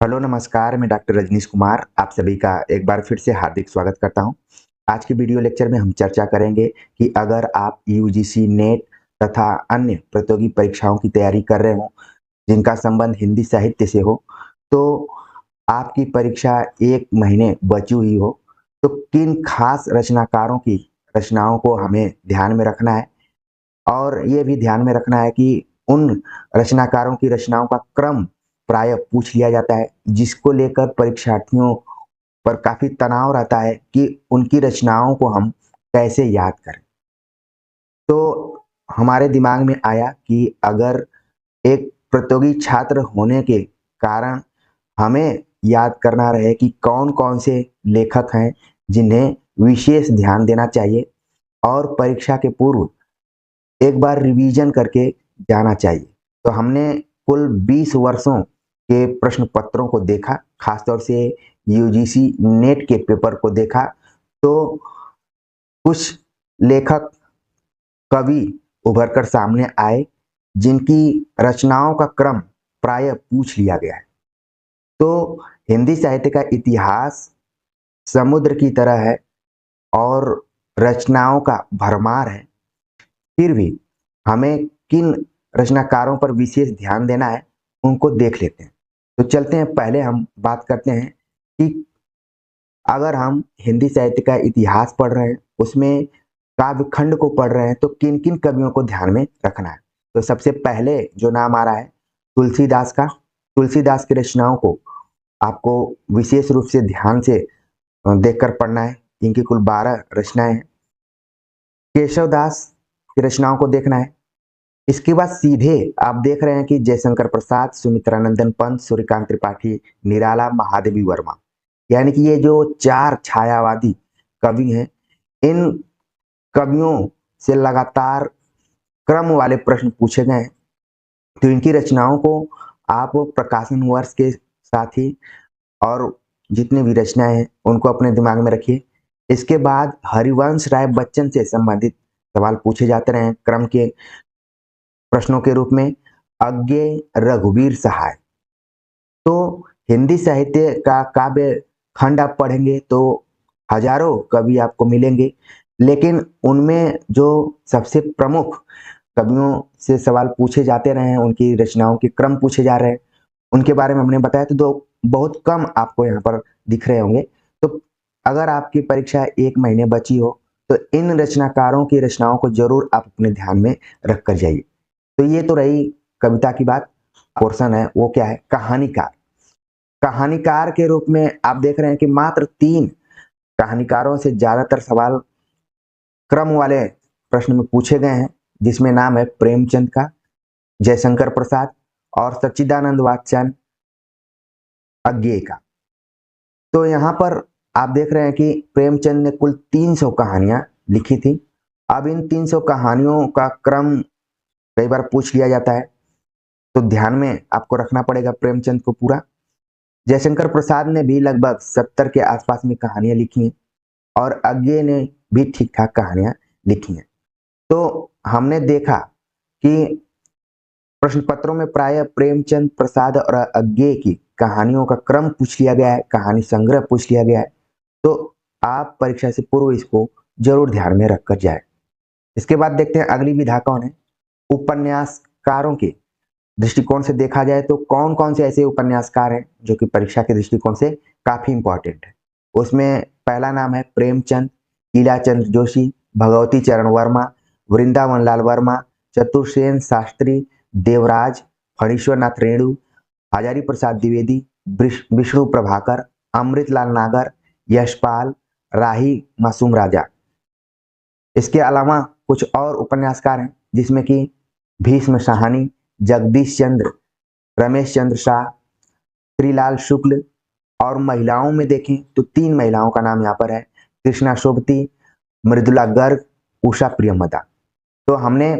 Hello नमस्कार, मैं doctor Rajneesh Kumar आप सभी का एक बार फिर से हार्दिक स्वागत करता हूं। आज के वीडियो लेक्चर में हम चर्चा करेंगे कि अगर आप यूजीसी नेट तथा अन्य प्रतियोगी परीक्षाओं की तैयारी कर रहे हो जिनका संबंध हिंदी साहित्य से हो, तो आपकी परीक्षा 1 महीने बची हुई हो, तो किन खास रचनाकारों की रचनाओं को हमें ध्यान में रखना है और ये भी ध्यान में रखना है कि उन रचनाकारों की रचनाओं का क्रम प्रायः पूछ लिया जाता है, जिसको लेकर परीक्षार्थियों पर काफ़ी तनाव रहता है कि उनकी रचनाओं को हम कैसे याद करें। तो हमारे दिमाग में आया कि अगर एक प्रतियोगी छात्र होने के कारण हमें याद करना रहे कि कौन-कौन से लेखक हैं, जिन्हें विशेष ध्यान देना चाहिए और परीक्षा के पूर्व एक बार रिवीजन करके जाना चाहिए। तो हमने कुल 20 वर्षों के प्रश्न पत्रों को देखा, खासतौर से यूजीसी नेट के पेपर को देखा, तो कुछ लेखक, कवि उभर कर सामने आए, जिनकी रचनाओं का क्रम प्रायः पूछ लिया गया है। तो हिंदी साहित्य का इतिहास समुद्र की तरह है और रचनाओं का भरमार है। फिर भी हमें किन रचनाकारों पर विशेष ध्यान देना है, उनको देख लेते हैं। तो चलते हैं, पहले हम बात करते हैं कि अगर हम हिंदी साहित्य का इतिहास पढ़ रहे हैं, उसमें काव्यखंड को पढ़ रहे हैं, तो किन-किन कवियों को ध्यान में रखना है। तो सबसे पहले जो नाम आ रहा है तुलसीदास का। तुलसीदास की रचनाओं को आपको विशेष रूप से ध्यान से देखकर पढ़ना है। इनकी कुल 12 रचनाएँ हैं। केशवदास की रचनाओं को देखना है। इसके बाद सीधे आप देख रहे हैं कि जयशंकर प्रसाद, सुमित्रानंदन पंत, सूर्यकांत त्रिपाठी, निराला, महादेवी वर्मा, यानी कि ये जो 4 छायावादी कवि हैं, इन कवियों से लगातार क्रम वाले प्रश्न पूछे गए हैं। तो इनकी रचनाओं को आप प्रकाशन वर्ष के साथ ही और जितनी भी रचनाएँ हैं, उनको अपने दिमाग में रखिए। इसके बाद हरिवंश राय बच्चन से संबंधित सवाल पूछे जाते रहे हैं क्रम के प्रश्नों के रूप में। अज्ञेय, रघुवीर सहाय। तो हिंदी साहित्य का काव्य खंड आप पढ़ेंगे तो हजारों कवि आपको मिलेंगे, लेकिन उनमें जो सबसे प्रमुख कवियों से सवाल पूछे जाते रहे हैं, उनकी रचनाओं के क्रम पूछे जा रहे हैं, उनके बारे में हमने बताया, तो दो बहुत कम आपको यहाँ पर दिख रहे होंगे। तो अगर आपकी परीक्षा 1 महीने बची हो, तो इन रचनाकारों की रचनाओं को ज़रूर आप अपने ध्यान में रख कर जाइए। तो ये तो रही कविता की बात। पोर्शन है वो क्या है, कहानीकार। कहानीकार के रूप में आप देख रहे हैं कि मात्र 3 कहानीकारों से ज्यादातर सवाल क्रम वाले प्रश्न में पूछे गए हैं, जिसमें नाम है प्रेमचंद का, जयशंकर प्रसाद और सच्चिदानंद वात्स्यन अज्ञेय का। तो यहाँ पर आप देख रहे हैं कि प्रेमचंद ने कुल 300 कहानियां लिखी थी। अब इन 300 कहानियों का क्रम कई बार पूछ लिया जाता है, तो ध्यान में आपको रखना पड़ेगा प्रेमचंद को पूरा। जयशंकर प्रसाद ने भी लगभग 70 के आसपास में कहानियां लिखी हैं और अज्ञेय ने भी ठीक ठाक कहानियां लिखी हैं। तो हमने देखा कि प्रश्न पत्रों में प्रायः प्रेमचंद, प्रसाद और अज्ञेय की कहानियों का क्रम पूछ लिया गया है, कहानी संग्रह पूछ लिया गया है। तो आप परीक्षा से पूर्व इसको जरूर ध्यान में रखकर जाए। इसके बाद देखते हैं अगली विधा कौन है। उपन्यासकारों के दृष्टिकोण से देखा जाए तो कौन कौन से ऐसे उपन्यासकार हैं जो कि परीक्षा के दृष्टिकोण से काफी इंपॉर्टेंट है। उसमें पहला नाम है प्रेमचंद, ईलाचंद्र जोशी, भगवती चरण वर्मा, वृंदावन लाल वर्मा, चतुर्सेन शास्त्री, देवराज, फणीश्वरनाथ रेणु, हजारी प्रसाद द्विवेदी, विष्णु प्रभाकर, अमृतलाल नागर, यशपाल, राही मासूम राजा। इसके अलावा कुछ और उपन्यासकार हैं, जिसमें कि भीष्म साहनी, जगदीश चंद्र, रमेश चंद्र शाह, श्रीलाल शुक्ल। और महिलाओं में देखें तो 3 महिलाओं का नाम यहाँ पर है, कृष्णा शोभती, मृदुला गर्ग, उषा प्रियमदा। तो हमने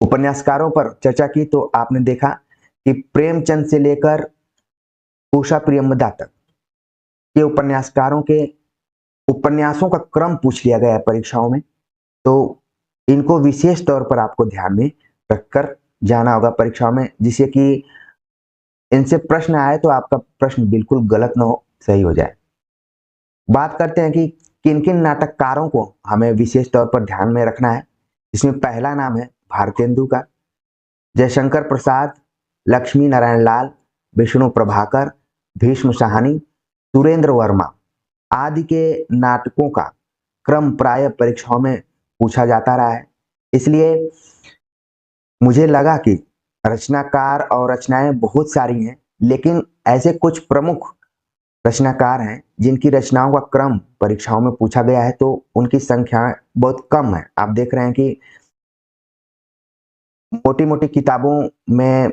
उपन्यासकारों पर चर्चा की, तो आपने देखा कि प्रेमचंद से लेकर उषा प्रियमदा तक के उपन्यासकारों के उपन्यासों का क्रम पूछ लिया गया है परीक्षाओं में। तो इनको विशेष तौर पर आपको ध्यान में रखकर जाना होगा परीक्षाओं में, जिससे कि इनसे प्रश्न आए तो आपका प्रश्न बिल्कुल गलत ना हो, सही हो जाए। बात करते हैं कि किन किन नाटककारों को हमें विशेष तौर पर ध्यान में रखना है। इसमें पहला नाम है भारतेंदु का, जयशंकर प्रसाद, लक्ष्मी नारायण लाल, विष्णु प्रभाकर, भीष्म साहनी, सुरेंद्र वर्मा आदि के नाटकों का क्रम प्राय परीक्षाओं में पूछा जाता रहा है। इसलिए मुझे लगा कि रचनाकार और रचनाएं बहुत सारी हैं, लेकिन ऐसे कुछ प्रमुख रचनाकार हैं जिनकी रचनाओं का क्रम परीक्षाओं में पूछा गया है, तो उनकी संख्या बहुत कम है। आप देख रहे हैं कि मोटी मोटी किताबों में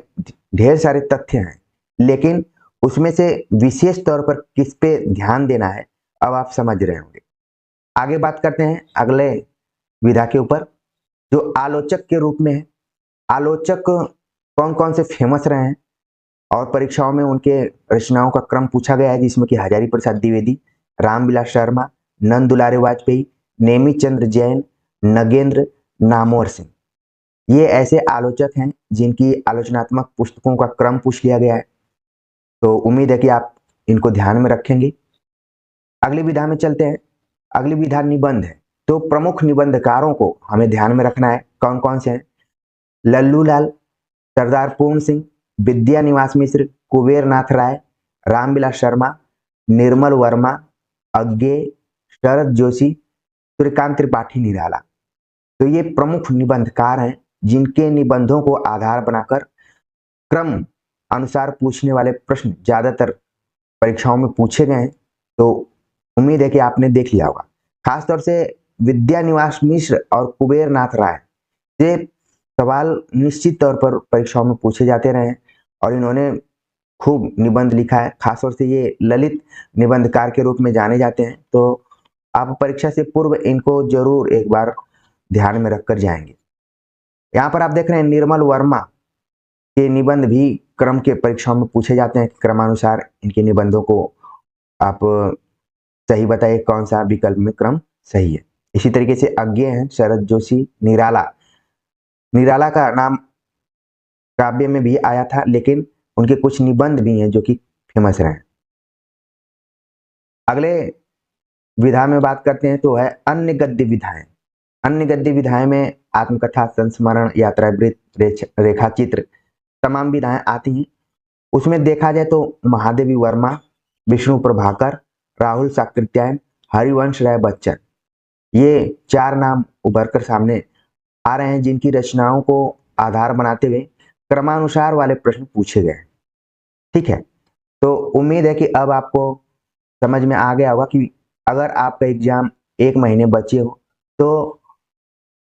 ढेर सारे तथ्य हैं, लेकिन उसमें से विशेष तौर पर किस पे ध्यान देना है अब आप समझ रहे होंगे। आगे बात करते हैं अगले विधा के ऊपर, जो आलोचक के रूप में है। आलोचक कौन कौन से फेमस रहे हैं और परीक्षाओं में उनके रचनाओं का क्रम पूछा गया है, जिसमें कि हजारी प्रसाद द्विवेदी, रामविलास शर्मा, नंद दुलारे वाजपेयी, नेमी चंद्र जैन, नगेंद्र नामवर सिंह। ये ऐसे आलोचक हैं जिनकी आलोचनात्मक पुस्तकों का क्रम पूछ लिया गया है, तो उम्मीद है कि आप इनको ध्यान में रखेंगे। अगली विधा में चलते हैं। अगली विधा निबंध है, तो प्रमुख निबंधकारों को हमें ध्यान में रखना है। कौन कौन से हैं? लल्लू लाल, सरदार पूर्ण सिंह, विद्या निवास मिश्र, कुबेर नाथ राय, रामविलास शर्मा, निर्मल वर्मा, अज्ञे, शरद जोशी, सूर्यकांत त्रिपाठी निराला। तो ये प्रमुख निबंधकार हैं जिनके निबंधों को आधार बनाकर क्रम अनुसार पूछने वाले प्रश्न ज्यादातर परीक्षाओं में पूछे गए हैं, तो उम्मीद है कि आपने देख लिया होगा। खासतौर से विद्या निवास मिश्र और कुबेर नाथ राय, ये सवाल निश्चित तौर पर परीक्षाओं में पूछे जाते रहे हैं और इन्होंने खूब निबंध लिखा है। खासतौर से ये ललित निबंधकार के रूप में जाने जाते हैं, तो आप परीक्षा से पूर्व इनको जरूर एक बार ध्यान में रखकर जाएंगे। यहाँ पर आप देख रहे हैं निर्मल वर्मा के निबंध भी क्रम के परीक्षाओं में पूछे जाते हैं। क्रमानुसार इनके निबंधों को आप सही बताइए कौन सा विकल्प में क्रम सही है। इसी तरीके से अज्ञे हैं शरद जोशी, निराला। निराला का नाम काव्य में भी आया था, लेकिन उनके कुछ निबंध भी हैं जो कि फेमस रहे। अगले विधा में बात करते हैं तो है अन्य गद्य विधाएं। अन्य गद्य विधाएं में आत्मकथा, संस्मरण, यात्रावृत्त, रेखा चित्र तमाम विधाएं आती हैं। उसमें देखा जाए तो महादेवी वर्मा, विष्णु प्रभाकर, राहुल साकृत्यायन, हरिवंश राय बच्चन, ये चार नाम उभर कर सामने आ रहे हैं जिनकी रचनाओं को आधार बनाते हुए क्रमानुसार वाले प्रश्न पूछे गए। ठीक है, तो उम्मीद है कि अब आपको समझ में आ गया होगा कि अगर आपका एग्जाम 1 महीने बचे हो तो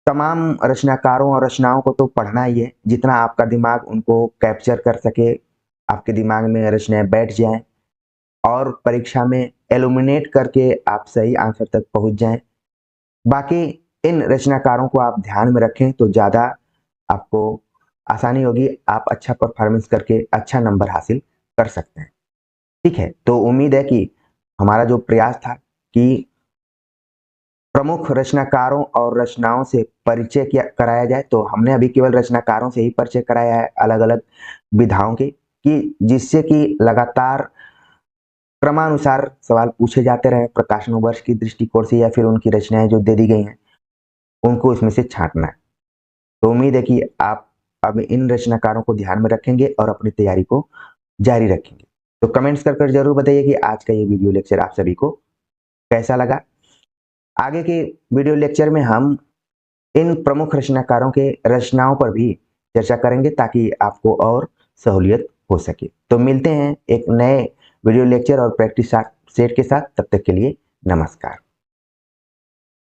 तमाम रचनाकारों और रचनाओं को तो पढ़ना ही है, जितना आपका दिमाग उनको कैप्चर कर सके, आपके दिमाग में रचनाएं बैठ जाएं और परीक्षा में एलिमिनेट करके आप सही आंसर तक पहुंच जाएं। बाकी इन रचनाकारों को आप ध्यान में रखें तो ज़्यादा आपको आसानी होगी, आप अच्छा परफॉर्मेंस करके अच्छा नंबर हासिल कर सकते हैं। ठीक है, तो उम्मीद है कि हमारा जो प्रयास था कि प्रमुख रचनाकारों और रचनाओं से परिचय कराया जाए, तो हमने अभी केवल रचनाकारों से ही परिचय कराया है, अलग अलग विधाओं के, कि जिससे कि लगातार क्रमानुसार सवाल पूछे जाते रहे प्रकाशन वर्ष की दृष्टिकोण से, या फिर उनकी रचनाएं जो दे दी गई हैं उनको इसमें से छांटना है। तो उम्मीद है कि आप अब इन रचनाकारों को ध्यान में रखेंगे और अपनी तैयारी को जारी रखेंगे। तो कमेंट्स कर जरूर बताइए कि आज का ये वीडियो लेक्चर आप सभी को कैसा लगा। आगे के वीडियो लेक्चर में हम इन प्रमुख रचनाकारों के रचनाओं पर भी चर्चा करेंगे ताकि आपको और सहूलियत हो सके। तो मिलते हैं एक नए वीडियो लेक्चर और प्रैक्टिस सेट के साथ, तब तक के लिए नमस्कार।